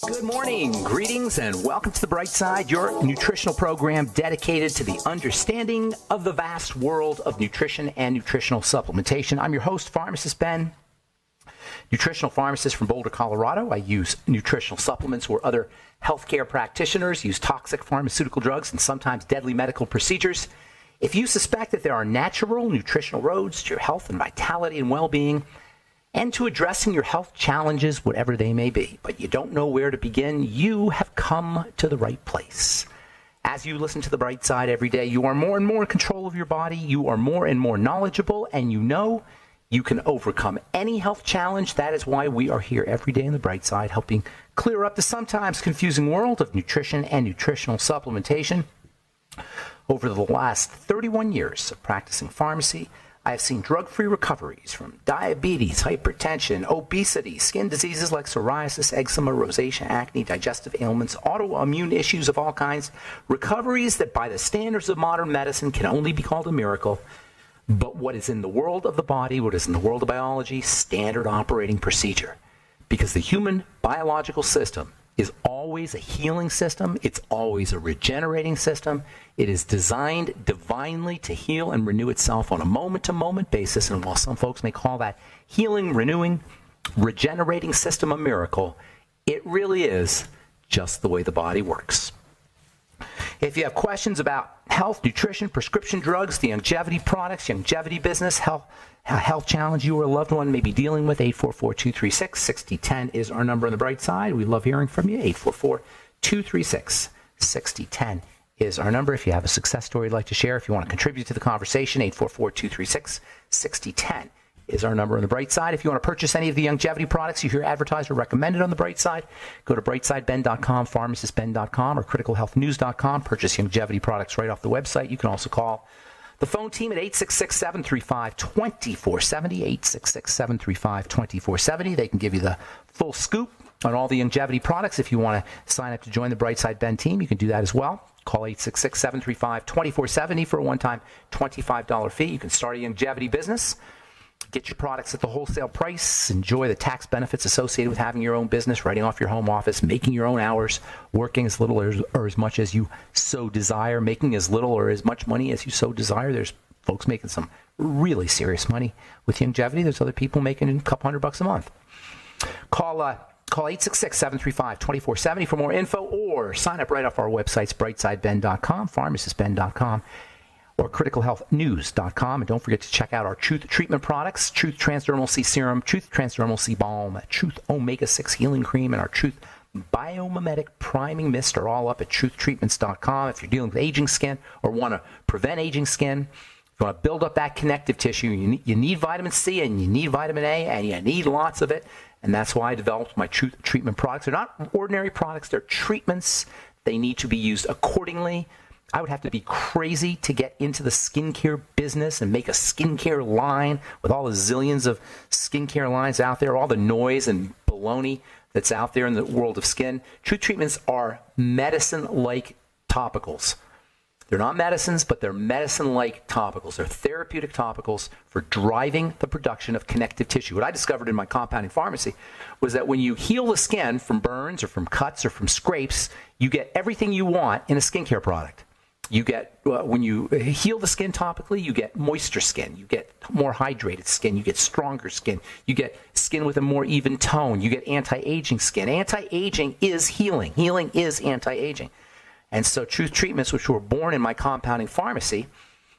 Good morning, greetings, and welcome to The Bright Side, your nutritional program dedicated to the understanding of the vast world of nutrition and nutritional supplementation. I'm your host, Pharmacist Ben, nutritional pharmacist from Boulder, Colorado. I use nutritional supplements where other healthcare practitioners use toxic pharmaceutical drugs and sometimes deadly medical procedures. If you suspect that there are natural nutritional roads to your health and vitality and well-being, and to addressing your health challenges, whatever they may be, but you don't know where to begin, you have come to the right place. As you listen to The Bright Side every day, you are more and more in control of your body, you are more and more knowledgeable, and you know you can overcome any health challenge. That is why we are here every day in The Bright Side, helping clear up the sometimes confusing world of nutrition and nutritional supplementation. Over the last 31 years of practicing pharmacy, I have seen drug-free recoveries from diabetes, hypertension, obesity, skin diseases like psoriasis, eczema, rosacea, acne, digestive ailments, autoimmune issues of all kinds, recoveries that by the standards of modern medicine can only be called a miracle. But what is in the world of the body, what is in the world of biology, standard operating procedure. Because the human biological system is always a healing system. It's always a regenerating system. It is designed divinely to heal and renew itself on a moment-to-moment basis. And while some folks may call that healing, renewing, regenerating system a miracle, it really is just the way the body works. If you have questions about health, nutrition, prescription drugs, the longevity products, longevity business, health challenge you or a loved one may be dealing with, 844-236-6010 is our number on the bright side. We love hearing from you. 844-236-6010 is our number. If you have a success story you'd like to share, if you want to contribute to the conversation, 844-236-6010 is our number on the bright side. If you want to purchase any of the longevity products you hear advertised or recommended on the bright side, go to brightsideben.com, pharmacistben.com, or criticalhealthnews.com. Purchase longevity products right off the website. You can also call the phone team at 866-735-2470, 866-735-2470. They can give you the full scoop on all the longevity products. If you want to sign up to join the Brightside Ben team, you can do that as well. Call 866-735-2470 for a one-time $25 fee. You can start a longevity business. Get your products at the wholesale price. Enjoy the tax benefits associated with having your own business, writing off your home office, making your own hours, working as little or as much as you so desire, making as little or as much money as you so desire. There's folks making some really serious money with longevity. There's other people making a couple $100 a month. Call 866-735-2470 for more info, or sign up right off our websites, brightsideben.com, pharmacistben.com, or criticalhealthnews.com. And don't forget to check out our Truth Treatment products, Truth Transdermal C Serum, Truth Transdermal C Balm, Truth Omega-6 Healing Cream, and our Truth Biomimetic Priming Mist are all up at truthtreatments.com. If you're dealing with aging skin or want to prevent aging skin, if you want to build up that connective tissue, you need vitamin C and you need vitamin A and you need lots of it. And that's why I developed my Truth Treatment products. They're not ordinary products. They're treatments. They need to be used accordingly. I would have to be crazy to get into the skincare business and make a skincare line with all the zillions of skincare lines out there, all the noise and baloney that's out there in the world of skin. Truth Treatments are medicine-like topicals. They're not medicines, but they're medicine-like topicals. They're therapeutic topicals for driving the production of connective tissue. What I discovered in my compounding pharmacy was that when you heal the skin from burns or from cuts or from scrapes, you get everything you want in a skincare product. You get, when you heal the skin topically, you get moisture skin, you get more hydrated skin, you get stronger skin, you get skin with a more even tone, you get anti-aging skin. Anti-aging is healing. Healing is anti-aging. And so Truth Treatments, which were born in my compounding pharmacy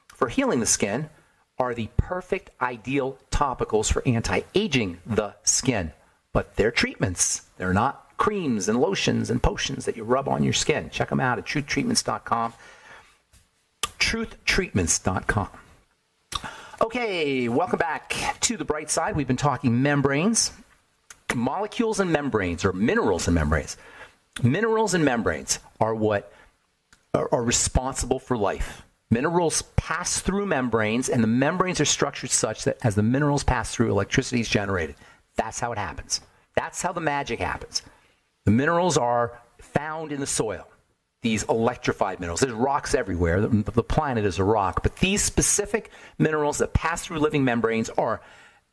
for healing the skin, are the perfect, ideal topicals for anti-aging the skin. But they're treatments. They're not creams and lotions and potions that you rub on your skin. Check them out at truthtreatments.com. truthtreatments.com. Okay, welcome back to the bright side. We've been talking membranes, molecules and membranes, or minerals and membranes. Minerals and membranes are what are responsible for life. Minerals pass through membranes, and the membranes are structured such that as the minerals pass through, electricity is generated. That's how it happens. That's how the magic happens. The minerals are found in the soil. These electrified minerals. There's rocks everywhere. The planet is a rock. But these specific minerals that pass through living membranes are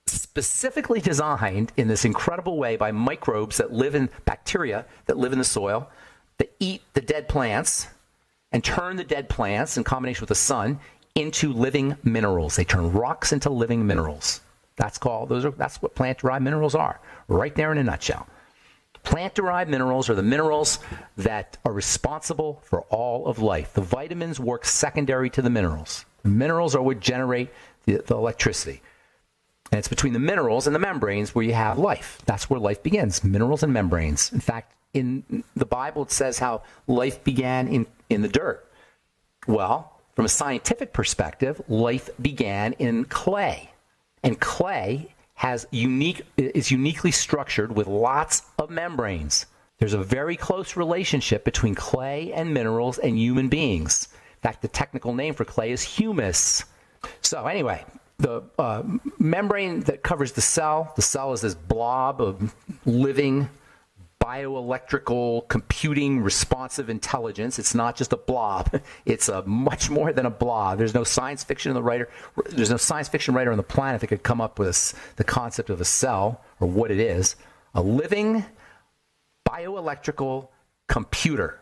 specifically designed in this incredible way by microbes that live in bacteria that live in the soil, that eat the dead plants and turn the dead plants in combination with the sun into living minerals. They turn rocks into living minerals. That's what plant-derived minerals are, right there in a nutshell. Plant-derived minerals are the minerals that are responsible for all of life. The vitamins work secondary to the minerals. The minerals are what generate the electricity. And it's between the minerals and the membranes where you have life. That's where life begins, minerals and membranes. In fact, in the Bible, it says how life began in the dirt. Well, from a scientific perspective, life began in clay. And clay is uniquely structured with lots of membranes. There's a very close relationship between clay and minerals and human beings. In fact, the technical name for clay is humus. So anyway, the membrane that covers the cell is this blob of living bioelectrical computing responsive intelligence. It's not just a blob. It's much more than a blob. There's no science fiction writer on the planet that could come up with the concept of a cell or what it is. A living bioelectrical computer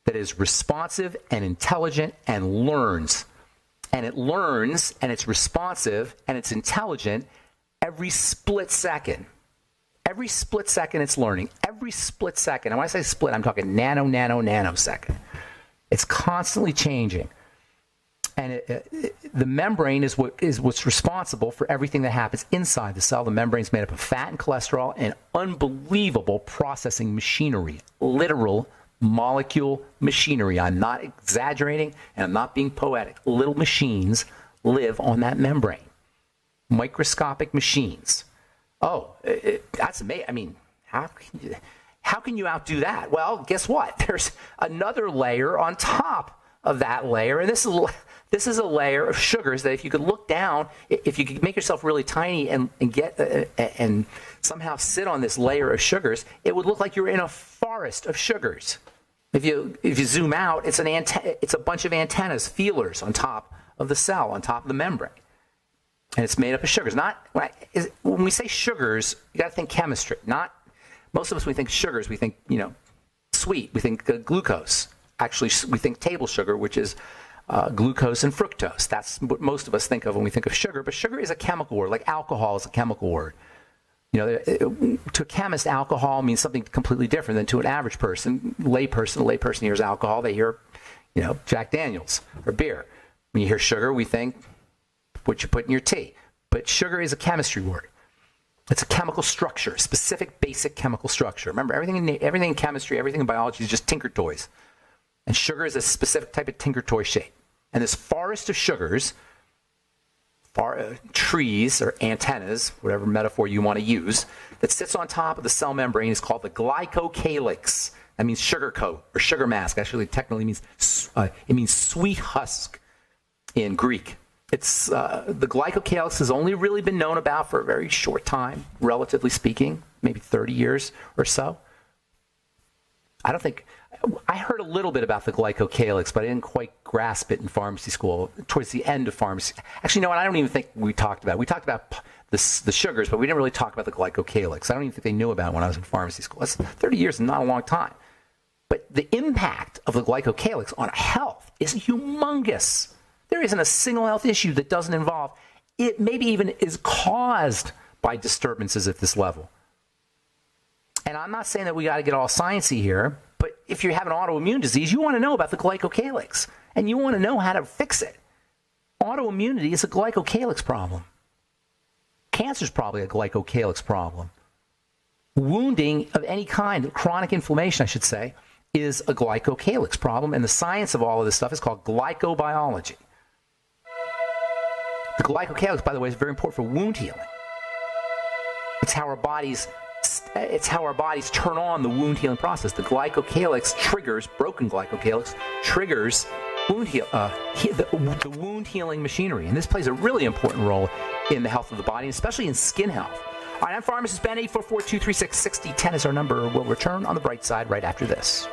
that is responsive and intelligent and learns. And it learns and it's responsive and it's intelligent every split second. Every split second it's learning. Every split second. And when I say split, I'm talking nanosecond. It's constantly changing. And the membrane is what's responsible for everything that happens inside the cell. The membrane is made up of fat and cholesterol and unbelievable processing machinery, literal molecule machinery. I'm not exaggerating and I'm not being poetic. Little machines live on that membrane. Microscopic machines. Oh, that's amazing. I mean, how can you outdo that? Well, guess what? There's another layer on top of that layer, and this is a layer of sugars that if you could look down, if you could make yourself really tiny and get and somehow sit on this layer of sugars, it would look like you're in a forest of sugars. If you zoom out, it's a bunch of antennas, feelers on top of the cell, on top of the membrane. And it's made up of sugars. When we say sugars, you got to think chemistry. Most of us, we think sugars, we think, sweet. We think glucose. Actually, we think table sugar, which is glucose and fructose. That's what most of us think of when we think of sugar. But sugar is a chemical word, like alcohol is a chemical word. To a chemist, alcohol means something completely different than to an average person. A layperson hears alcohol, they hear, Jack Daniels or beer. When you hear sugar, we think what you put in your tea. But sugar is a chemistry word. It's a chemical structure, specific basic chemical structure. Remember, everything in chemistry, everything in biology is just tinker toys. And sugar is a specific type of tinker toy shape. And this forest of sugars, trees or antennas, whatever metaphor you want to use, that sits on top of the cell membrane is called the glycocalyx. That means sugar coat or sugar mask. Actually, technically means sweet husk in Greek. It's the glycocalyx has only really been known about for a very short time, relatively speaking, maybe 30 years or so. I heard a little bit about the glycocalyx, but I didn't quite grasp it in pharmacy school towards the end of pharmacy. Actually, I don't even think we talked about it. We talked about the sugars, but we didn't really talk about the glycocalyx. I don't even think they knew about it when I was in pharmacy school. That's 30 years is not a long time. But the impact of the glycocalyx on health is humongous. There isn't a single health issue that doesn't involve it, maybe even is caused by disturbances at this level. And I'm not saying that we got to get all sciencey here, but if you have an autoimmune disease, you want to know about the glycocalyx, and you want to know how to fix it. Autoimmunity is a glycocalyx problem. Cancer is probably a glycocalyx problem. Wounding of any kind, chronic inflammation, I should say, is a glycocalyx problem, and the science of all of this stuff is called glycobiology. The glycocalyx, by the way, is very important for wound healing. It's how our bodies turn on the wound healing process. The broken glycocalyx triggers the wound healing machinery. And this plays a really important role in the health of the body, especially in skin health. All right, I'm Pharmacist Ben. 844-236-6010 is our number. We'll return on the bright side right after this.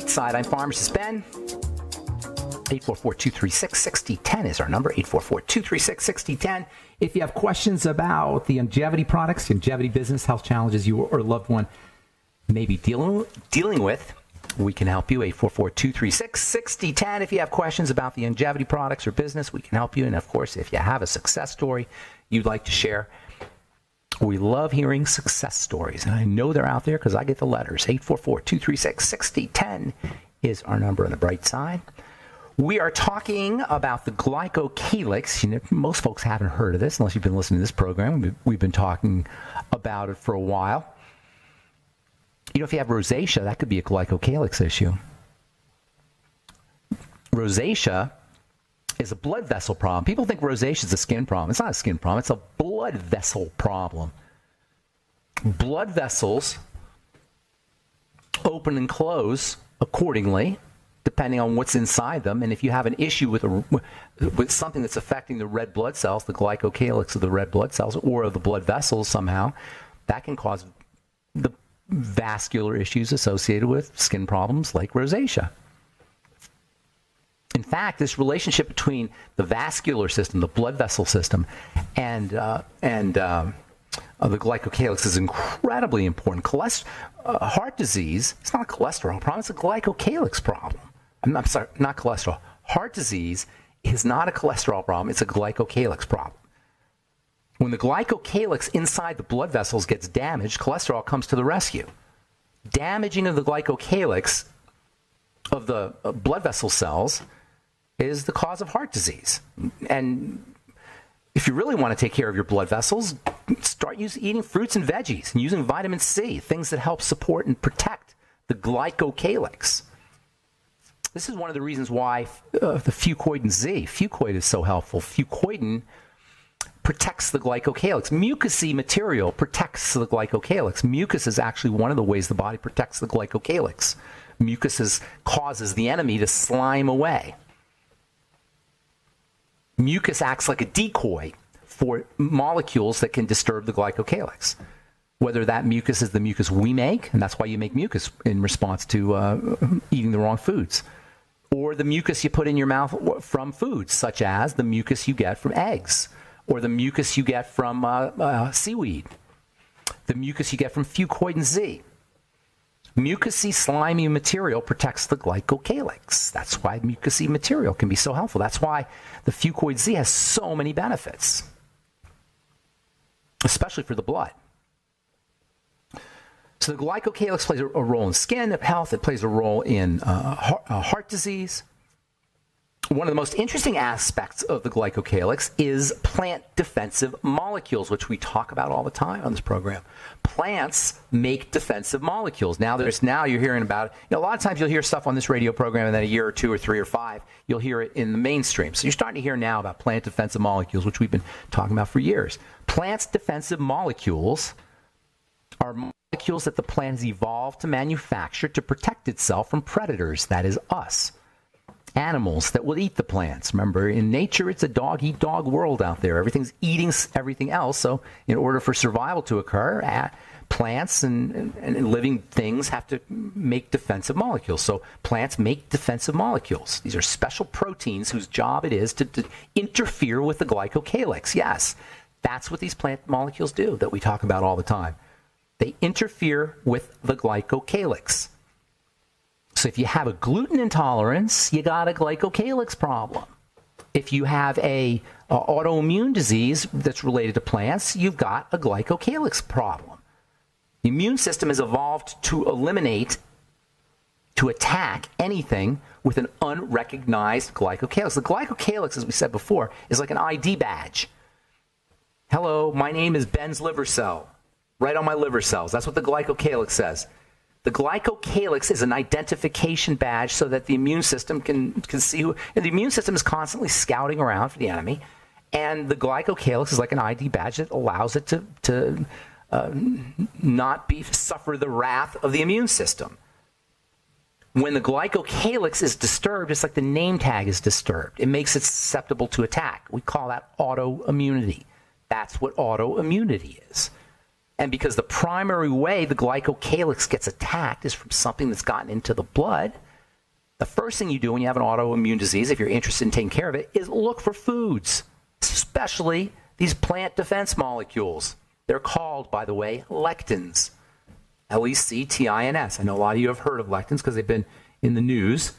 Bright Side. I'm Pharmacist Ben. 844-236-6010 is our number, 844-236-6010. If you have questions about the longevity products, longevity business, health challenges you or a loved one may be dealing with, we can help you, 844-236-6010. If you have questions about the longevity products or business, we can help you. And, of course, if you have a success story you'd like to share, we love hearing success stories. And I know they're out there because I get the letters. 844-236-6010 is our number on the Bright Side. We are talking about the glycocalyx. You know, most folks haven't heard of this unless you've been listening to this program. We've been talking about it for a while. You know, if you have rosacea, that could be a glycocalyx issue. Rosacea is a blood vessel problem. People think rosacea is a skin problem. It's not a skin problem. It's a blood vessel problem. Blood vessels open and close accordingly, depending on what's inside them. And if you have an issue with something that's affecting the red blood cells, the glycocalyx of the red blood cells, or of the blood vessels somehow, that can cause the vascular issues associated with skin problems like rosacea. In fact, this relationship between the vascular system, the blood vessel system, and the glycocalyx is incredibly important. Heart disease, it's not a cholesterol problem, it's a glycocalyx problem. I'm sorry, not cholesterol. Heart disease is not a cholesterol problem, it's a glycocalyx problem. When the glycocalyx inside the blood vessels gets damaged, cholesterol comes to the rescue. Damaging of the glycocalyx of the blood vessel cells is the cause of heart disease. And if you really want to take care of your blood vessels, start eating fruits and veggies and using vitamin C, things that help support and protect the glycocalyx. This is one of the reasons why the Fucoid Z. Fucoid is so helpful. Fucoidin protects the glycocalyx. Mucousy material protects the glycocalyx. Mucus is actually one of the ways the body protects the glycocalyx. Mucus causes the enemy to slime away. Mucus acts like a decoy for molecules that can disturb the glycocalyx. Whether that mucus is the mucus we make, and that's why you make mucus in response to eating the wrong foods, or the mucus you put in your mouth from foods, such as the mucus you get from eggs, or the mucus you get from seaweed, the mucus you get from Fucoid Z. Mucousy, slimy material protects the glycocalyx. That's why mucousy material can be so helpful. That's why the Fucoid Z has so many benefits, especially for the blood. So the glycocalyx plays a role in skin health. It plays a role in heart disease. One of the most interesting aspects of the glycocalyx is plant defensive molecules, which we talk about all the time on this program. Plants make defensive molecules. Now you're hearing about it. You know, a lot of times you'll hear stuff on this radio program, and then a year or two or three or five, you'll hear it in the mainstream. So you're starting to hear now about plant defensive molecules, which we've been talking about for years. Plants defensive molecules are molecules that the plant has evolved to manufacture to protect itself from predators, that is us. Animals that will eat the plants. Remember, in nature, it's a dog-eat-dog world out there. Everything's eating everything else. So in order for survival to occur, plants and living things have to make defensive molecules. So plants make defensive molecules. These are special proteins whose job it is to interfere with the glycocalyx. Yes, that's what these plant molecules do that we talk about all the time. They interfere with the glycocalyx. So if you have a gluten intolerance, you got a glycocalyx problem. If you have a autoimmune disease that's related to plants, you've got a glycocalyx problem. The immune system has evolved to attack anything with an unrecognized glycocalyx. The glycocalyx, as we said before, is like an ID badge. Hello, my name is Ben's liver cell. Right on my liver cells. That's what the glycocalyx says. The glycocalyx is an identification badge so that the immune system can see who. And the immune system is constantly scouting around for the enemy, and the glycocalyx is like an ID badge that allows it to not suffer the wrath of the immune system. When the glycocalyx is disturbed, it's like the name tag is disturbed. It makes it susceptible to attack. We call that autoimmunity. That's what autoimmunity is. And because the primary way the glycocalyx gets attacked is from something that's gotten into the blood, The first thing you do when you have an autoimmune disease, if you're interested in taking care of it, is look for foods, especially these plant defense molecules. They're called, by the way, lectins. Lectins. I know a lot of you have heard of lectins because they've been in the news,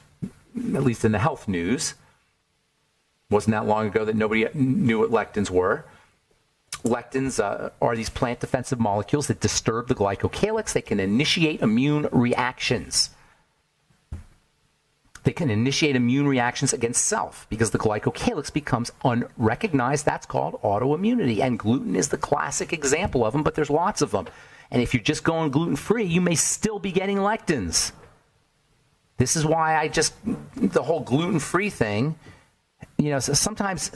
at least in the health news. Wasn't that long ago that nobody knew what lectins were. Lectins are these plant defensive molecules that disturb the glycocalyx. They can initiate immune reactions. They can initiate immune reactions against self because the glycocalyx becomes unrecognized. That's called autoimmunity. And gluten is the classic example of them, but there's lots of them. And if you're just going gluten-free, you may still be getting lectins. This is why the whole gluten-free thing, so sometimes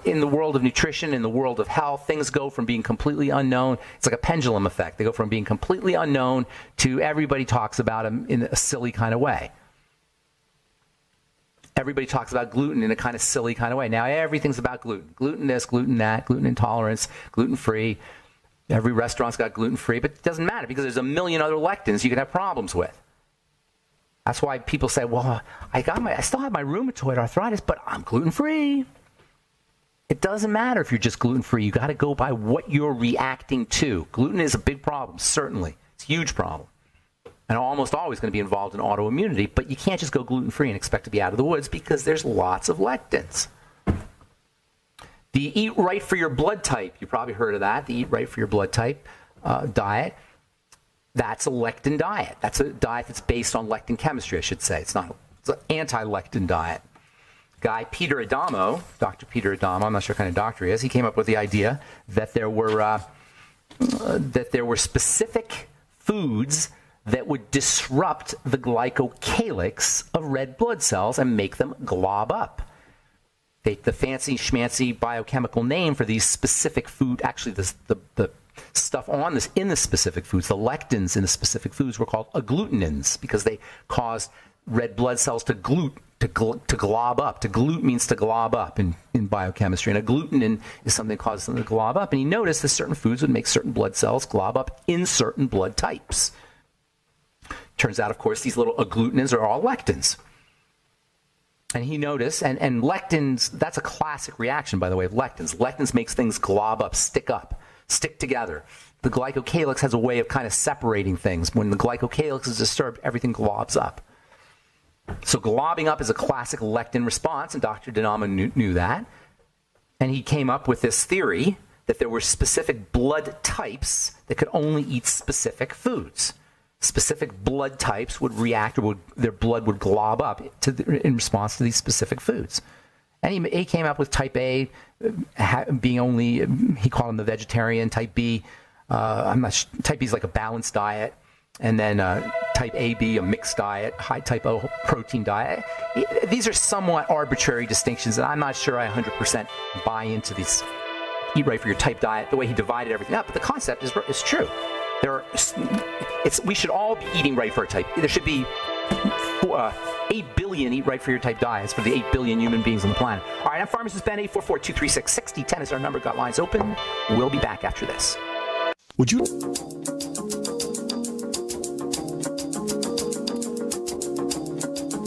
in the world of nutrition, in the world of health, things go from being completely unknown. It's like a pendulum effect. They go from being completely unknown to everybody talks about them in a silly kind of way. Everybody talks about gluten in a kind of silly kind of way. Now everything's about gluten. Gluten this, gluten that, gluten intolerance, gluten-free. Every restaurant's got gluten-free, but it doesn't matter because there's a million other lectins you can have problems with. That's why people say, well, I still have my rheumatoid arthritis, but I'm gluten-free. It doesn't matter if you're just gluten-free. You got to go by what you're reacting to. Gluten is a big problem, certainly. It's a huge problem. And almost always going to be involved in autoimmunity, but you can't just go gluten-free and expect to be out of the woods because there's lots of lectins. The Eat Right for Your Blood Type, you probably heard of that, the Eat Right for Your Blood Type diet. That's a lectin diet. That's a diet that's based on lectin chemistry, I should say. It's an anti-lectin diet. Guy Peter Adamo, Dr. Peter Adamo, I'm not sure what kind of doctor he is, he came up with the idea that there were specific foods that would disrupt the glycocalyx of red blood cells and make them glob up. The fancy schmancy biochemical name for these specific food, actually the stuff in the specific foods, the lectins in the specific foods were called agglutinins because they caused red blood cells to glob up. To glute means to glob up in biochemistry, and agglutinin is something that causes them to glob up. And he noticed that certain foods would make certain blood cells glob up in certain blood types. Turns out, of course, these little agglutinins are all lectins. And he noticed, and lectins, that's a classic reaction, by the way, of lectins. Lectins makes things glob up, stick together. The glycocalyx has a way of kind of separating things. When the glycocalyx is disturbed, everything globs up. So globbing up is a classic lectin response, and Dr. Adamo knew that. And he came up with this theory that there were specific blood types that could only eat specific foods. Specific blood types would react, or their blood would glob up in response to these specific foods. And he came up with type A being only, he called him the vegetarian, type B, type B is like a balanced diet, and then type AB, a mixed diet, high type O protein diet. These are somewhat arbitrary distinctions, and I'm not sure I 100% buy into these Eat Right for Your Type diet, the way he divided everything up, but the concept is true. We should all be eating right for our type. There should be 8 billion Eat Right for Your Type diets for the 8 billion human beings on the planet. All right, I'm Pharmacist Ben. 844-236-6010 is our number. Got lines open. We'll be back after this. Would you...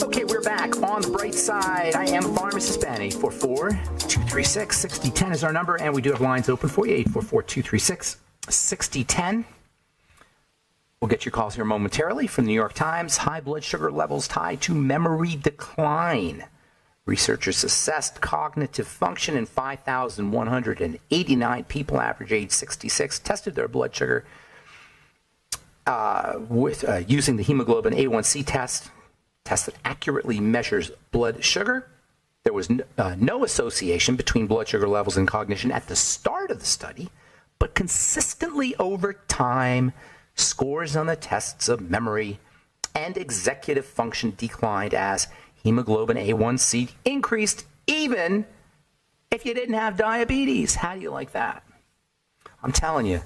Okay, we're back on the bright side. I am Pharmacist Ben. 844-236-6010 is our number, and we do have lines open for you. 844-236-6010. We'll get your calls here momentarily from the New York Times. High blood sugar levels tied to memory decline. Researchers assessed cognitive function in 5,189 people, average age 66, tested their blood sugar with using the hemoglobin A1C test that accurately measures blood sugar. There was no association between blood sugar levels and cognition at the start of the study, but consistently over time, scores on the tests of memory and executive function declined as hemoglobin A1C increased even if you didn't have diabetes. How do you like that? I'm telling you,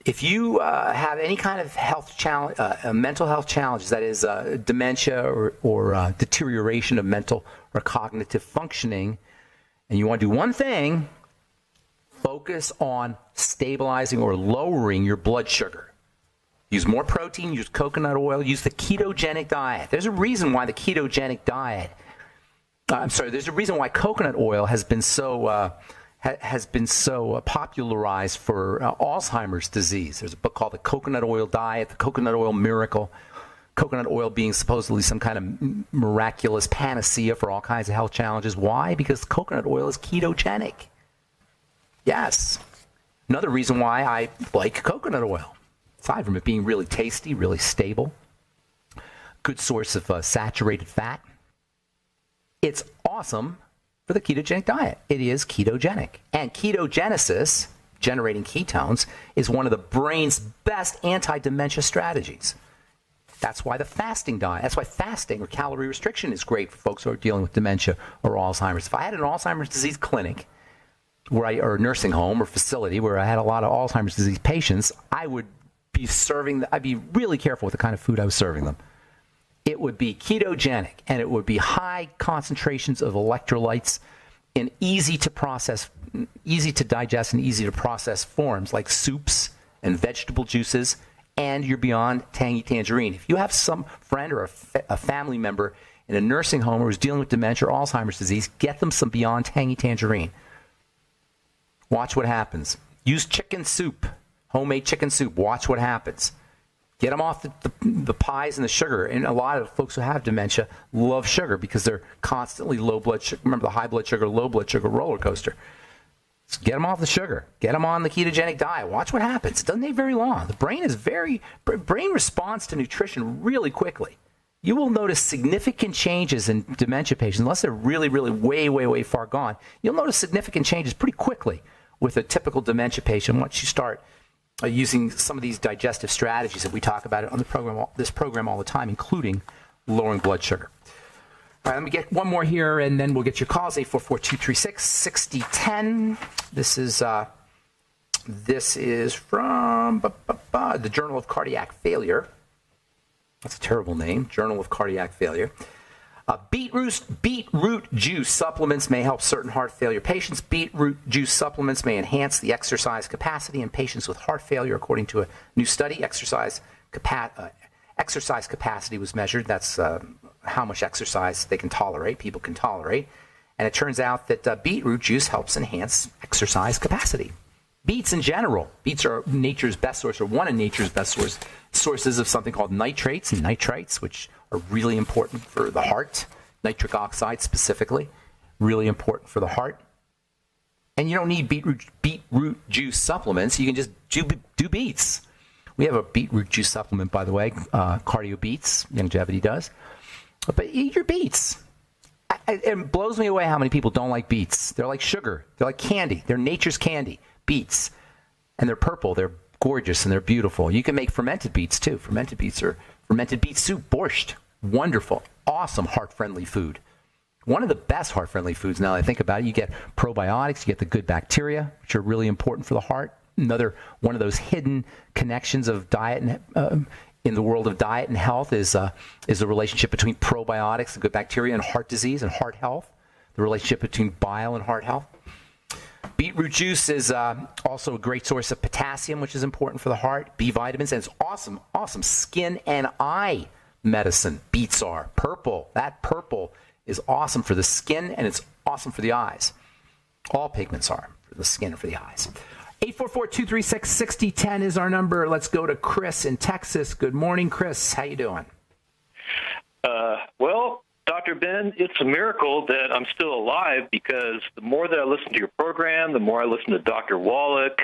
if you have any kind of health challenge, mental health challenges, that is dementia or deterioration of mental or cognitive functioning, and you want to do one thing, focus on stabilizing or lowering your blood sugar. Use more protein, use coconut oil, use the ketogenic diet. There's a reason why the ketogenic diet, there's a reason why coconut oil has been so popularized for Alzheimer's disease. There's a book called The Coconut Oil Diet, The Coconut Oil Miracle. Coconut oil being supposedly some kind of miraculous panacea for all kinds of health challenges. Why? Because coconut oil is ketogenic. Yes. Another reason why I like coconut oil, aside from it being really tasty, really stable, good source of saturated fat, it's awesome for the ketogenic diet. It is ketogenic. And ketogenesis, generating ketones, is one of the brain's best anti-dementia strategies. That's why the fasting diet, that's why fasting or calorie restriction is great for folks who are dealing with dementia or Alzheimer's. If I had an Alzheimer's disease clinic or a nursing home or facility where I had a lot of Alzheimer's disease patients, I'd be really careful with the kind of food I was serving them. It would be ketogenic, and it would be high concentrations of electrolytes in easy to process, easy to digest, and easy to process forms like soups and vegetable juices, and you're beyond tangy tangerine. If you have some friend or a family member in a nursing home who's dealing with dementia or Alzheimer's disease, get them some beyond tangy tangerine. Watch what happens. Use chicken soup, homemade chicken soup. Watch what happens. Get them off the pies and the sugar. And a lot of folks who have dementia love sugar because they're constantly low blood sugar. Remember the high blood sugar, low blood sugar roller coaster. So get them off the sugar. Get them on the ketogenic diet. Watch what happens. It doesn't take very long. The brain responds to nutrition really quickly. You will notice significant changes in dementia patients, unless they're really, really way, way, way far gone. You'll notice significant changes pretty quickly with a typical dementia patient once you start using some of these digestive strategies that we talk about on this program all the time, including lowering blood sugar. All right, let me get one more here, and then we'll get your calls, 844-236-6010. This is from the Journal of Cardiac Failure. That's a terrible name, Journal of Cardiac Failure. Beetroot juice supplements may help certain heart failure patients. Beetroot juice supplements may enhance the exercise capacity in patients with heart failure, according to a new study. Exercise capacity was measured. That's how much exercise they can tolerate, people can tolerate. And it turns out that beetroot juice helps enhance exercise capacity. Beets in general. Beets are nature's best source, or one of nature's best sources of something called nitrates and nitrites, which are really important for the heart. Nitric oxide specifically, really important for the heart. And you don't need beetroot juice supplements. You can just do beets. We have a beetroot juice supplement, by the way, Cardio Beets, Longevity does. But eat your beets. It blows me away how many people don't like beets. They're like sugar. They're like candy. They're nature's candy, beets. And they're purple. They're gorgeous and they're beautiful. You can make fermented beets too. Fermented beet soup, borscht. Wonderful, awesome heart-friendly food. One of the best heart-friendly foods, now that I think about it. You get probiotics, you get the good bacteria, which are really important for the heart. Another one of those hidden connections of diet and in the world of diet and health is the relationship between probiotics, the good bacteria, and heart disease and heart health. The relationship between bile and heart health. Beetroot juice is also a great source of potassium, which is important for the heart. B vitamins, and it's awesome skin and eye medicine. Beets are purple. That purple is awesome for the skin, and it's awesome for the eyes. All pigments are for the skin and for the eyes. 844-236-6010 is our number. Let's go to Chris in Texas. Good morning, Chris. How you doing? Well, Dr. Ben, it's a miracle that I'm still alive, because the more that I listen to your program, the more I listen to Dr. Wallach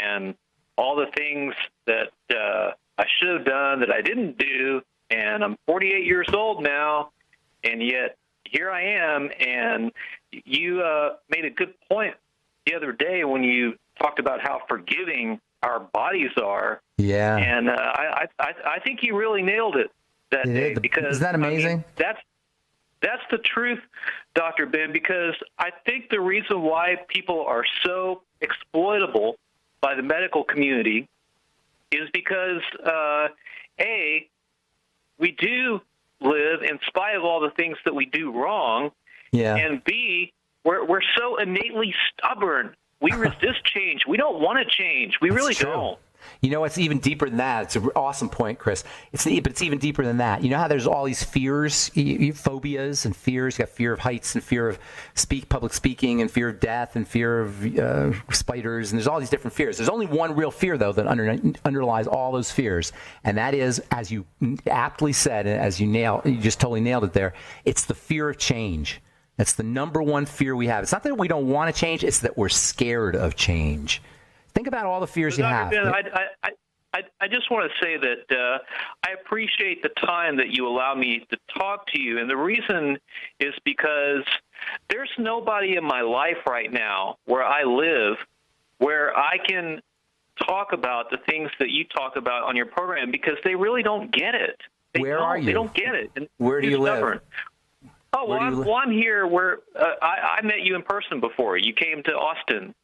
and all the things that I should have done that I didn't do. And I'm 48 years old now, and yet here I am. And you made a good point the other day when you talked about how forgiving our bodies are. Yeah. And I think you really nailed it that day, because isn't that amazing? I mean, that's the truth, Dr. Ben, because I think the reason why people are so exploitable by the medical community is because, A, we do live in spite of all the things that we do wrong, and B, we're so innately stubborn. We resist change. We don't want to change. We really don't. You know, it's even deeper than that. It's an awesome point, Chris. But it's even deeper than that. You know how there's all these fears, phobias and fears. You got fear of heights and fear of public speaking and fear of death and fear of spiders. And there's all these different fears. There's only one real fear, though, that underlies all those fears. And that is, as you aptly said, as you just totally nailed it there, it's the fear of change. That's the number one fear we have. It's not that we don't want to change. It's that we're scared of change. Think about all the fears you have. Ben, I just want to say that I appreciate the time that you allow me to talk to you. And the reason is because there's nobody in my life right now where I live where I can talk about the things that you talk about on your program because they really don't get it. Where are you? They don't get it. And where do you live? Oh, well, I'm here where I met you in person before. You came to Austin.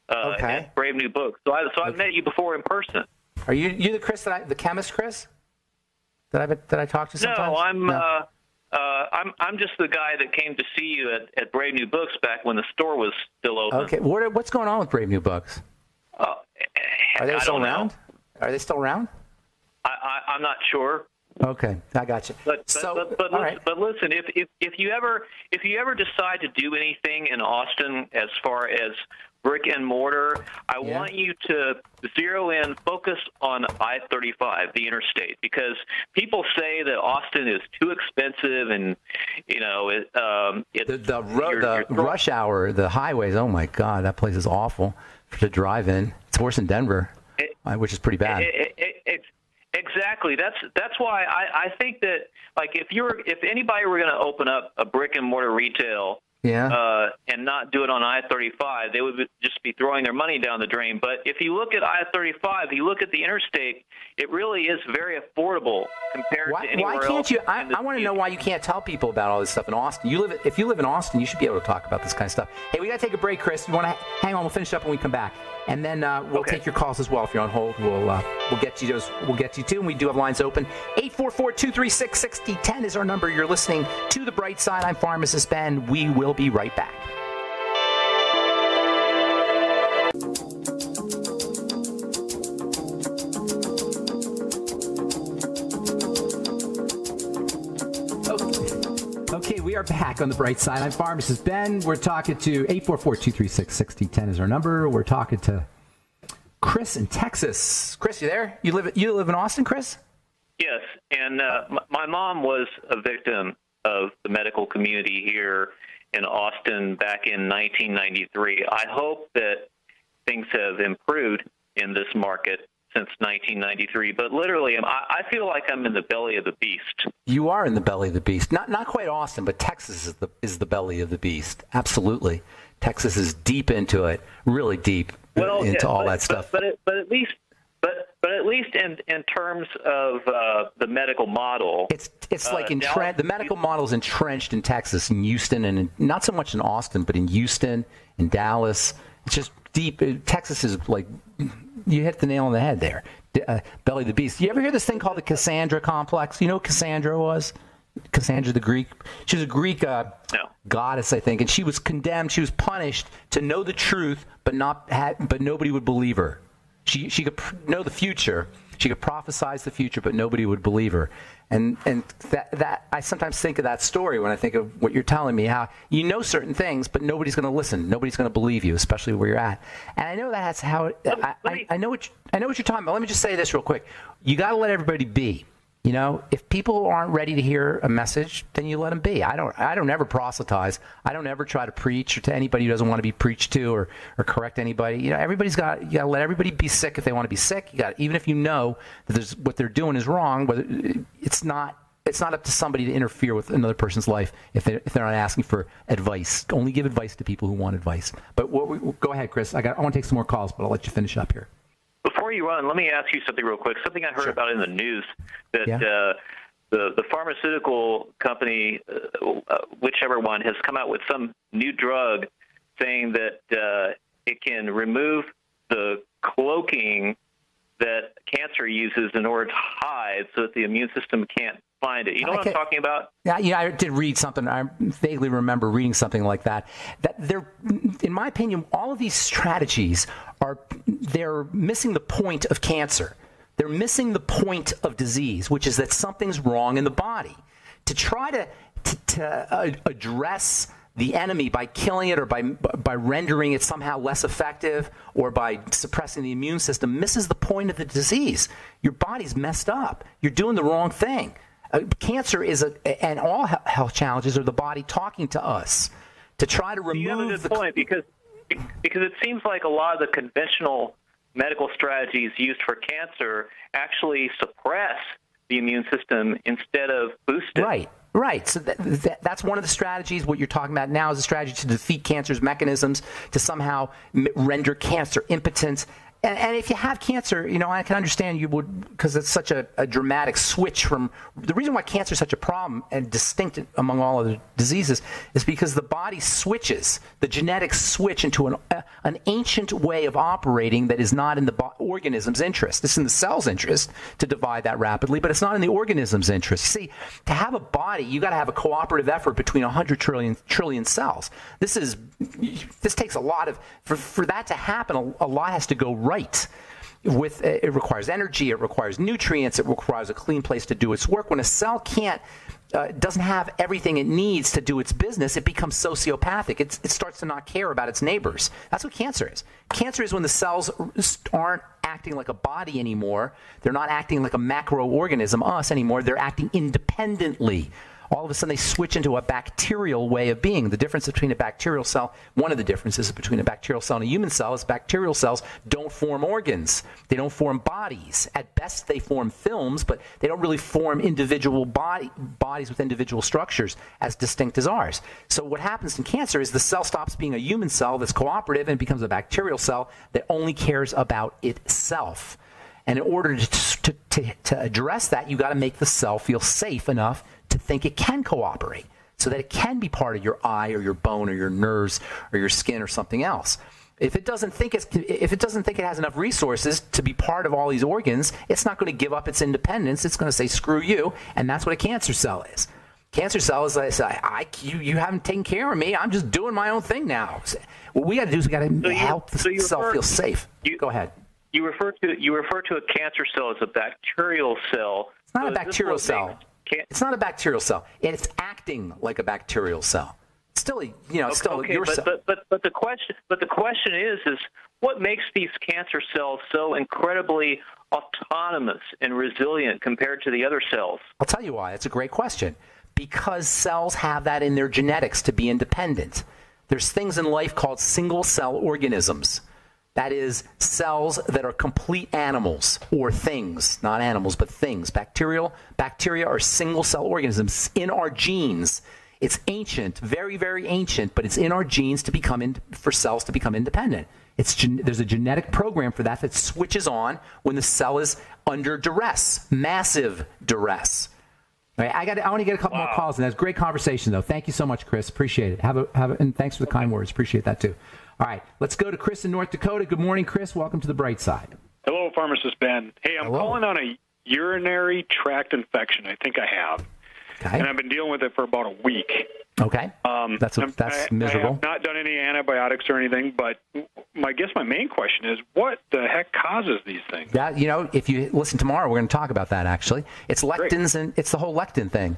At Brave New Books. So I've met you before in person. Are you the Chris the chemist Chris? That I talked to sometimes? No, I'm just the guy that came to see you at Brave New Books back when the store was still open. Okay, what's going on with Brave New Books? Are they still around? Are they still around? I'm not sure. Okay, I got you. But listen, if you ever decide to do anything in Austin as far as brick and mortar, I want you to zero in, focus on I-35, the interstate, because people say that Austin is too expensive, and the rush hour, the highways. Oh my God, that place is awful to drive in. It's worse than Denver, which is pretty bad. Exactly. That's why I think that, like, if anybody were going to open up a brick and mortar retail and not do it on I-35, they would just be throwing their money down the drain. But if you look at I-35, you look at the interstate, it really is very affordable compared to anywhere else. Why can't you? I want to know why you can't tell people about all this stuff in Austin. If you live in Austin, you should be able to talk about this kind of stuff. Hey, we got to take a break, Chris. You want to hang on? We'll finish up when we come back, and then we'll take your calls as well. If you're on hold, we'll get you too. And we do have lines open. 844-236-6010 is our number. You're listening to The Bright Side. I'm Pharmacist Ben. We will be right back. Okay, we are back on The Bright Side. I'm Pharmacist Ben. We're talking to 844-236-6010 is our number. We're talking to Chris in Texas. Chris, you there? You live in Austin, Chris? Yes, and my mom was a victim of the medical community here in Austin back in 1993. I hope that things have improved in this market since 1993, but literally, I feel like I'm in the belly of the beast. You are in the belly of the beast. Not quite Austin, but Texas is the belly of the beast. Absolutely, Texas is deep into it, really deep into all that stuff. But at least in terms of the medical model, it's like the medical model is entrenched in Texas, in Houston, and not so much in Austin, but in Houston, in Dallas. It's just deep. Texas is like, you hit the nail on the head there. Belly of the beast. You ever hear this thing called the Cassandra complex? You know who Cassandra was? Cassandra the Greek. She was a Greek goddess, I think, and she was condemned. She was punished to know the truth, but nobody would believe her. She could know the future. She could prophesize the future, but nobody would believe her. And that I sometimes think of that story when I think of what you're telling me, how you know certain things, but nobody's going to listen. Nobody's going to believe you, especially where you're at. And I know that's how I know what you're talking about. Let me just say this real quick. You got to let everybody be. You know, if people aren't ready to hear a message, then you let them be. I don't ever proselytize. I don't ever try to preach or to anybody who doesn't want to be preached to or correct anybody. You know, you got to let everybody be sick if they want to be sick. Even if you know that what they're doing is wrong, whether it's not up to somebody to interfere with another person's life if they're not asking for advice. Only give advice to people who want advice. But go ahead, Chris. I want to take some more calls, but I'll let you finish up here. Before you run, let me ask you something real quick. Something I heard about in the news that the pharmaceutical company, whichever one, has come out with some new drug saying that it can remove the cloaking that cancer uses in order to hide so that the immune system can't find it. You know what I'm talking about? Yeah, I did read something. I vaguely remember reading something like that. That in my opinion, all of these strategies they're missing the point of cancer. They're missing the point of disease, which is that something's wrong in the body. To try to address the enemy by killing it or by rendering it somehow less effective or by suppressing the immune system misses the point of the disease. Your body's messed up. You're doing the wrong thing. Cancer and all health challenges are the body talking to us to try to remove. You have a good point because it seems like a lot of the conventional medical strategies used for cancer actually suppress the immune system instead of boost it. Right. So that's one of the strategies. What you're talking about now is a strategy to defeat cancer's mechanisms, to somehow render cancer impotent. And if you have cancer, I can understand you would, because it's such a dramatic switch from the reason why cancer is such a problem and distinct among all other diseases is because the body switches, the genetics switch into an ancient way of operating that is not in the organism's interest. It's in the cell's interest to divide that rapidly, but it's not in the organism's interest. See, to have a body, you got to have a cooperative effort between 100 trillion cells. This takes a lot of, for that to happen, a lot has to go right. It requires energy, it requires nutrients, it requires a clean place to do its work. When a cell doesn't have everything it needs to do its business, it becomes sociopathic. It starts to not care about its neighbors. That's what cancer is. Cancer is when the cells aren't acting like a body anymore. They're not acting like a macroorganism, us, anymore. They're acting independently. All of a sudden, they switch into a bacterial way of being. The difference between a bacterial cell, one of the differences between a bacterial cell and a human cell is bacterial cells don't form organs. They don't form bodies. At best, they form films, but they don't really form individual bodies with individual structures as distinct as ours. So what happens in cancer is the cell stops being a human cell that's cooperative and becomes a bacterial cell that only cares about itself. And in order to address that, you got to make the cell feel safe enough to think it can cooperate so that it can be part of your eye or your bone or your nerves or your skin or something else. If it doesn't think it has enough resources to be part of all these organs, it's not going to give up its independence. It's going to say, screw you. And that's what a cancer cell is. Cancer cell is like, you haven't taken care of me. I'm just doing my own thing now. What we got to do is we got to help the cell feel safe. Go ahead. You refer to a cancer cell as a bacterial cell. It's not a bacterial cell. It's not a bacterial cell. It's acting like a bacterial cell. It's still, your cell. But the question is what makes these cancer cells so incredibly autonomous and resilient compared to the other cells? I'll tell you why. It's a great question. Because cells have that in their genetics to be independent. There's things in life called single-cell organisms. That is, cells that are complete animals or things, not animals, but things. Bacteria are single-cell organisms in our genes. It's ancient, very, very ancient, but it's in our genes for cells to become independent. There's a genetic program for that switches on when the cell is under duress, massive duress. All right, I want to get a couple more calls, and that's a great conversation, though. Thank you so much, Chris. Appreciate it. And thanks for the kind words. Appreciate that, too. All right, let's go to Chris in North Dakota. Good morning, Chris. Welcome to the bright side. Hello, Pharmacist Ben. Hey, I'm calling on a urinary tract infection. I think I have. Okay. And I've been dealing with it for about a week. Okay. That's miserable. I have not done any antibiotics or anything, but I guess my main question is, what the heck causes these things? Yeah, if you listen tomorrow, we're going to talk about that, actually. It's lectins, and it's the whole lectin thing.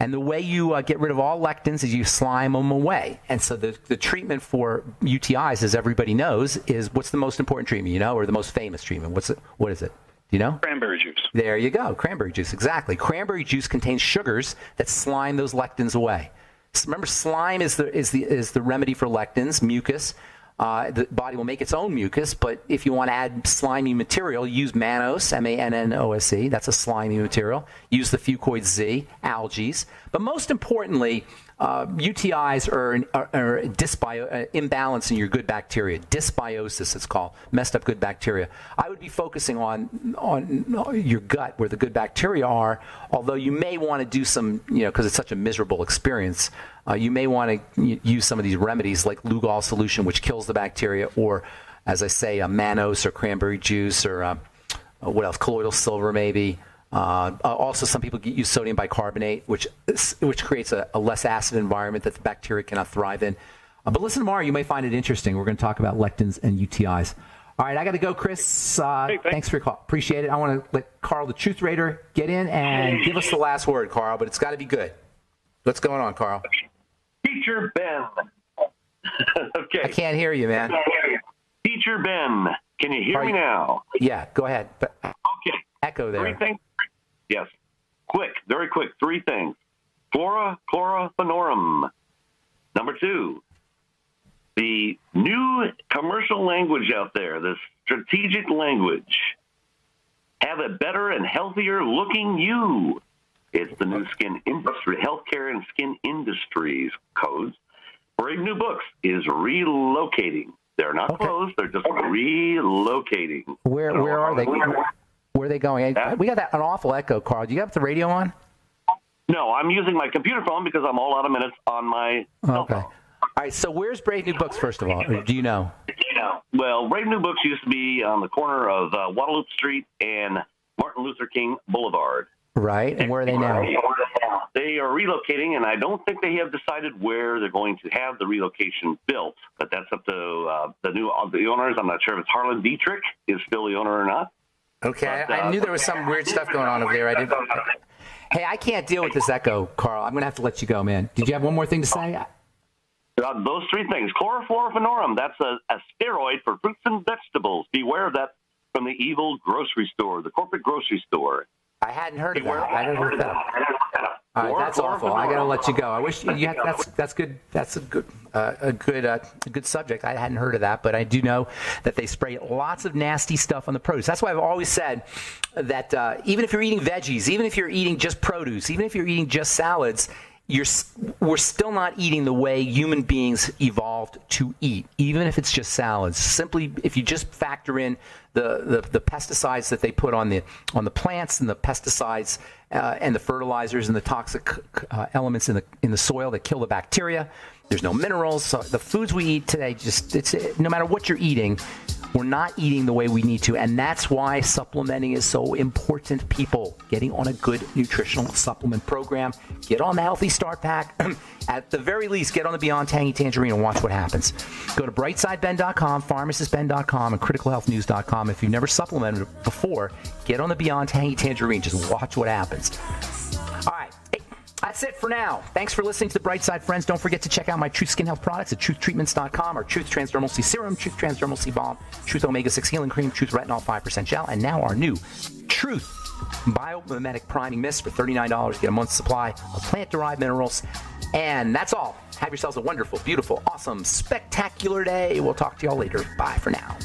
And the way you get rid of all lectins is you slime them away. And so the treatment for UTIs, as everybody knows, is what's the most important treatment, or the most famous treatment? What is it? Do you know? Cranberry juice. There you go. Cranberry juice, exactly. Cranberry juice contains sugars that slime those lectins away. So remember, slime is the remedy for lectins, mucus. The body will make its own mucus, but if you want to add slimy material, use mannose, M-A-N-N-O-S-E. That's a slimy material. Use the fucoid Z, algae. But most importantly, UTIs are imbalance in your good bacteria. Dysbiosis, it's called. Messed up good bacteria. I would be focusing on your gut where the good bacteria are, although you may want to do some, because it's such a miserable experience, you may want to use some of these remedies like Lugol solution, which kills the bacteria, or, as I say, a mannose or cranberry juice, or what else, colloidal silver maybe. Also, some people use sodium bicarbonate, which creates a less acid environment that the bacteria cannot thrive in. But listen tomorrow. You may find it interesting. We're going to talk about lectins and UTIs. All right, I got to go, Chris. Hey, thanks for your call. Appreciate it. I want to let Carl, the Truth Raider, get in and give us the last word, Carl, but it's got to be good. What's going on, Carl? Teacher Ben. Okay. I can't hear you, man. Teacher Ben. Can you hear me now? Yeah, go ahead. Okay. Echo there. 3 things. Yes. Quick, very quick. 3 things. Flora fanorum. Number 2, the new commercial language out there, the strategic language. Have a better and healthier looking you. It's the new skin industry, healthcare and skin industries codes. Brave New Books is relocating. They're not closed. They're just relocating. Where are they? Where are they going? We got an awful echo, Carl. Do you have the radio on? No, I'm using my computer phone because I'm all out of minutes on my cell phone. All right, so where's Brave New Books, first of all? Or do you know? Well, Brave New Books used to be on the corner of Guadalupe Street and Martin Luther King Boulevard. Right, and where are they now? They are relocating, and I don't think they have decided where they're going to have the relocation built, but that's up to the owners. I'm not sure if it's Harlan Dietrich is still the owner or not. Okay, but, I knew there was some weird stuff going on over there. Hey, I can't deal with this echo, Carl. I'm going to have to let you go, man. Did you have one more thing to say? Those 3 things. Chlorofluorofenorum, that's a steroid for fruits and vegetables. Beware of that from the evil grocery store, the corporate grocery store. I hadn't heard of that. I hadn't heard of that. All right, that's awful. I got to let you go. I wish you had, that's good. That's a good subject. I hadn't heard of that, but I do know that they spray lots of nasty stuff on the produce. That's why I've always said that even if you're eating veggies, even if you're eating just produce, even if you're eating just salads, we're still not eating the way human beings evolved to eat, even if it's just salads. Simply, if you just factor in the pesticides that they put on the plants and the pesticides and the fertilizers and the toxic elements in the soil that kill the bacteria, there's no minerals. So the foods we eat today, no matter what you're eating, we're not eating the way we need to, and that's why supplementing is so important, people. Getting on a good nutritional supplement program. Get on the Healthy Start Pack. At the very least, get on the Beyond Tangy Tangerine and watch what happens. Go to brightsideben.com, pharmacistben.com, and criticalhealthnews.com. If you've never supplemented before, get on the Beyond Tangy Tangerine. Just watch what happens. All right. That's it for now. Thanks for listening to The Bright Side, friends. Don't forget to check out my Truth Skin Health products at truthtreatments.com, our Truth Transdermal C Serum, Truth Transdermal C Balm, Truth Omega-6 Healing Cream, Truth Retinol 5% Gel, and now our new Truth Biomimetic Priming Mist for $39. Get a month's supply of plant-derived minerals. And that's all. Have yourselves a wonderful, beautiful, awesome, spectacular day. We'll talk to y'all later. Bye for now.